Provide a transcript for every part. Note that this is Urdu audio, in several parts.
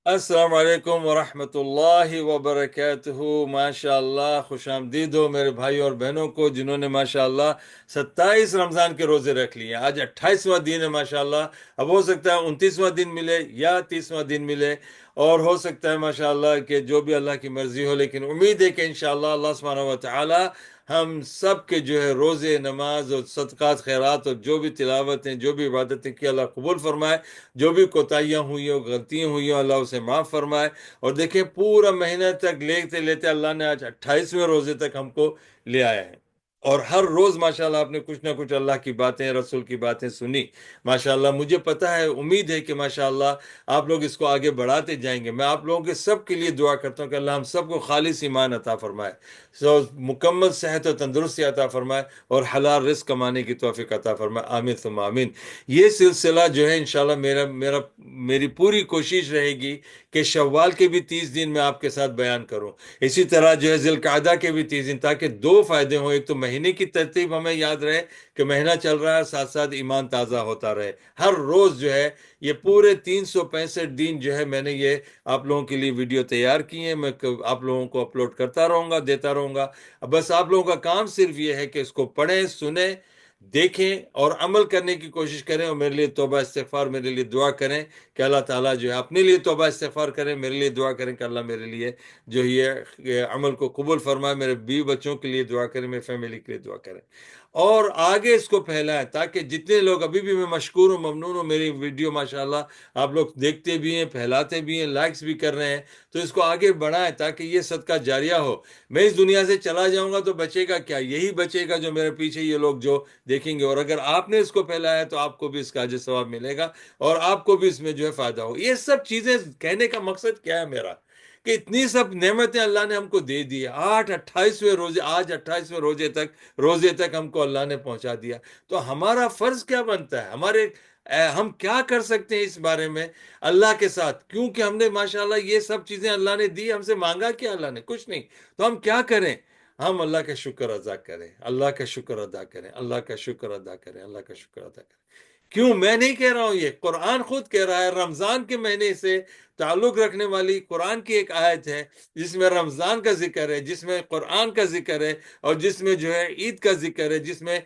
السلام علیکم ورحمۃ اللہ وبرکاتہ۔ ماشاء اللہ، خوش آمدید ہو میرے بھائی اور بہنوں کو جنہوں نے ماشاء اللہ 27 رمضان کے روزے رکھ لیے ہیں۔ آج 28واں دن ہے ماشاء اللہ۔ اب ہو سکتا ہے 29واں دن ملے یا 30واں دن ملے، اور ہو سکتا ہے ماشاء اللہ کہ جو بھی اللہ کی مرضی ہو، لیکن امید ہے کہ انشاءاللہ اللہ سبحانہ و تعالی ہم سب کے جو ہے روزے، نماز اور صدقات، خیرات اور جو بھی تلاوتیں، جو بھی عبادتیں کی، اللہ قبول فرمائے۔ جو بھی کوتاہیاں ہوئی ہوں، غلطیاں ہوئی ہوں، اللہ اسے معاف فرمائے۔ اور دیکھیں پورا مہینہ تک لیتے لیتے اللہ نے آج 28ویں روزے تک ہم کو لے آیا ہے، اور ہر روز ماشاءاللہ آپ نے کچھ نہ کچھ اللہ کی باتیں، رسول کی باتیں سنی۔ ماشاءاللہ مجھے پتا ہے، امید ہے کہ ماشاءاللہ آپ لوگ اس کو آگے بڑھاتے جائیں گے۔ میں آپ لوگوں کے سب کے لیے دعا کرتا ہوں کہ اللہ ہم سب کو خالص ایمان عطا فرمائے، مکمل صحت و تندرستی عطا فرمائے، اور حلال رزق کمانے کی توفیق عطا فرمائے۔ آمین ثم آمین۔ یہ سلسلہ جو ہے انشاءاللہ میری پوری کوشش رہے گی کہ شوال کے بھی 30 دن میں آپ کے ساتھ بیان کروں، اسی طرح جو ہے ذی القعدہ کے بھی 30 دن، تاکہ دو فائدے ہوں۔ ایک تو مہینے کی ترتیب ہمیں یاد رہے کہ مہینہ چل رہا ہے، ساتھ ساتھ ایمان تازہ ہوتا رہے۔ ہر روز جو ہے یہ پورے 365 دن جو ہے میں نے یہ آپ لوگوں کے لیے ویڈیو تیار کی ہیں، میں آپ لوگوں کو اپلوڈ کرتا رہوں گا، دیتا رہوں گا۔ بس آپ لوگوں کا کام صرف یہ ہے کہ اس کو پڑھیں، سنیں، دیکھیں اور عمل کرنے کی کوشش کریں، اور میرے لیے توبہ استغفار، میرے لیے دعا کریں کہ اللہ تعالیٰ جو ہے اپنے لیے توبہ استغفار کریں، میرے لیے دعا کریں کہ اللہ میرے لیے جو یہ عمل کو قبول فرمائے، میرے بیوی بچوں کے لیے دعا کریں، میری فیملی کے لیے دعا کریں، اور آگے اس کو پھیلائیں، تاکہ جتنے لوگ، ابھی بھی میں مشکور ہوں، ممنون ہوں، میری ویڈیو ماشاءاللہ آپ لوگ دیکھتے بھی ہیں، پھیلاتے بھی ہیں، لائکس بھی کر رہے ہیں، تو اس کو آگے بڑھائیں تاکہ یہ صدقہ جاریہ ہو۔ میں اس دنیا سے چلا جاؤں گا تو بچے گا کیا؟ یہی بچے گا جو میرے پیچھے یہ لوگ جو دیکھیں گے، اور اگر آپ نے اس کو پھیلایا تو آپ کو بھی اس کا اجر ثواب ملے گا، اور آپ کو بھی اس میں جو ہے فائدہ ہو۔ یہ سب چیزیں کہنے کا مقصد کیا ہے میرا، کہ اتنی سب نعمتیں اللہ نے ہم کو دے دی ہے۔ 28ویں روزے، آج 28ویں روزے تک ہم کو اللہ نے پہنچا دیا، تو ہمارا فرض کیا بنتا ہے؟ ہم کیا کر سکتے ہیں اس بارے میں اللہ کے ساتھ؟ کیونکہ ہم نے ماشاءاللہ یہ سب چیزیں اللہ نے دی، ہم سے مانگا کیا اللہ نے؟ کچھ نہیں، تو ہم کیا کریں؟ ہم اللہ کا شکر ادا کریں، اللہ کا شکر ادا کریں، اللہ کا شکر ادا کریں، اللہ کا شکر ادا کریں۔ کیوں میں نہیں کہہ رہا ہوں، یہ قرآن خود کہہ رہا ہے۔ رمضان کے مہینے سے تعلق رکھنے والی قرآن کی ایک آیت ہے جس میں رمضان کا ذکر ہے، جس میں قرآن کا ذکر ہے، اور جس میں جو ہے عید کا ذکر ہے، جس میں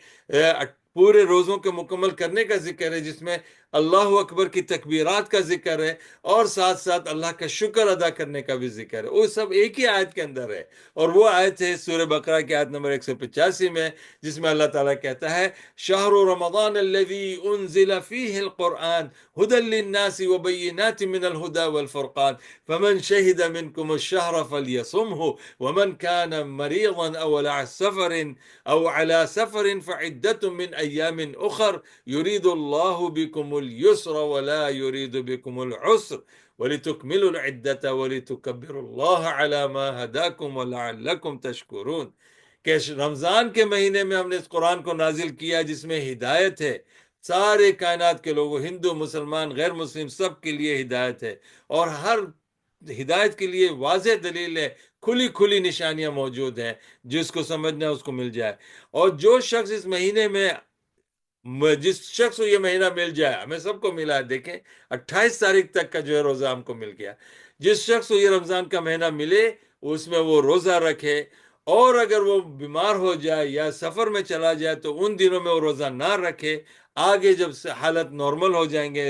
پورے روزوں کے مکمل کرنے کا ذکر ہے، جس میں اللہ اکبر کی تکبیرات کا ذکر ہے، اور ساتھ ساتھ اللہ کا شکر ادا کرنے کا بھی ذکر ہے۔ وہ سب ایک ہی آیت کے اندر ہے، اور وہ آیت ہے سورہ بقرہ کی آیت نمبر 185 میں، جس میں اللہ تعالیٰ کہتا ہے شہر رمضان الذي انزل فيه القرآن هدى للناس وبينات من الهدى والفرقان فمن شهد منكم الشهر فليصمه ومن كان مريضا او على سفر فعدة من ايام اخر يريد الله بكم اليسر ولا يريد بكم العسر ولتكملوا العدة ولتكبروا الله على ما هداكم ولعلكم تشكرون۔ کہ رمضان کے مہینے میں ہم نے اس قرآن کو نازل کیا جس میں ہدایت ہے، سارے کائنات کے لوگوں، ہندو، مسلمان، غیر مسلم، سب کے لیے ہدایت ہے، اور ہر ہدایت کے لیے واضح دلیل ہے، کھلی کھلی نشانیاں موجود ہیں، جس کو سمجھنا ہے اس کو مل جائے۔ اور جو شخص اس مہینے میں، جس شخص کو یہ مہینہ مل جائے، ہمیں سب کو ملا ہے، دیکھیں 28 تاریخ تک کا جو ہے روزہ ہم کو مل گیا، جس شخص کو یہ رمضان کا مہینہ ملے اس میں وہ روزہ رکھے، اور اگر وہ بیمار ہو جائے یا سفر میں چلا جائے تو ان دنوں میں وہ روزہ نہ رکھے، آگے جب حالت نارمل ہو جائیں گے،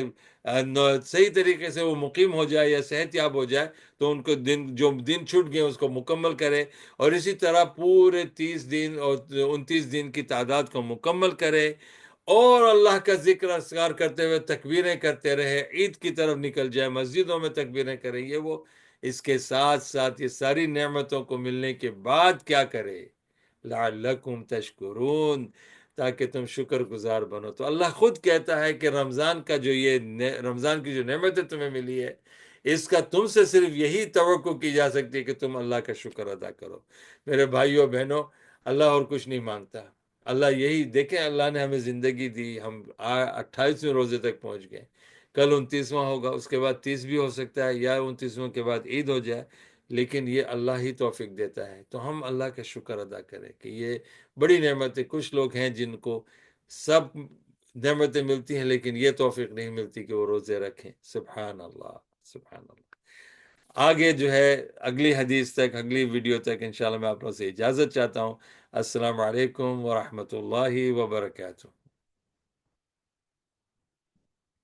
صحیح طریقے سے وہ مقیم ہو جائے یا صحت یاب ہو جائے، تو ان کو جو دن چھوٹ گئے اس کو مکمل کرے، اور اسی طرح پورے 30 دن اور 29 دن کی تعداد کو مکمل کرے، اور اللہ کا ذکر اذکار کرتے ہوئے تکبیریں کرتے رہے، عید کی طرف نکل جائے، مسجدوں میں تکبیریں کریں، یہ وہ۔ اس کے ساتھ ساتھ یہ ساری نعمتوں کو ملنے کے بعد کیا کرے؟ لعلکم تشکرون، تاکہ تم شکر گزار بنو۔ تو اللہ خود کہتا ہے کہ رمضان کی جو نعمتیں تمہیں ملی ہے، اس کا تم سے صرف یہی توقع کی جا سکتی ہے کہ تم اللہ کا شکر ادا کرو۔ میرے بھائیوں بہنوں، اللہ اور کچھ نہیں مانگتا، اللہ یہی دیکھیں، اللہ نے ہمیں زندگی دی، ہم 28ویں روزے تک پہنچ گئے، کل 29واں ہوگا، اس کے بعد 30 بھی ہو سکتا ہے، یا 29واں کے بعد عید ہو جائے، لیکن یہ اللہ ہی توفیق دیتا ہے۔ تو ہم اللہ کا شکر ادا کریں کہ یہ بڑی نعمتیں، کچھ لوگ ہیں جن کو سب نعمتیں ملتی ہیں لیکن یہ توفیق نہیں ملتی کہ وہ روزے رکھیں۔ سبحان اللہ، سبحان اللہ۔ آگے جو ہے اگلی حدیث تک، اگلی ویڈیو تک انشاءاللہ میں آپ لوگوں سے اجازت چاہتا ہوں۔ السلام علیکم ورحمۃ اللہ وبرکاتہ۔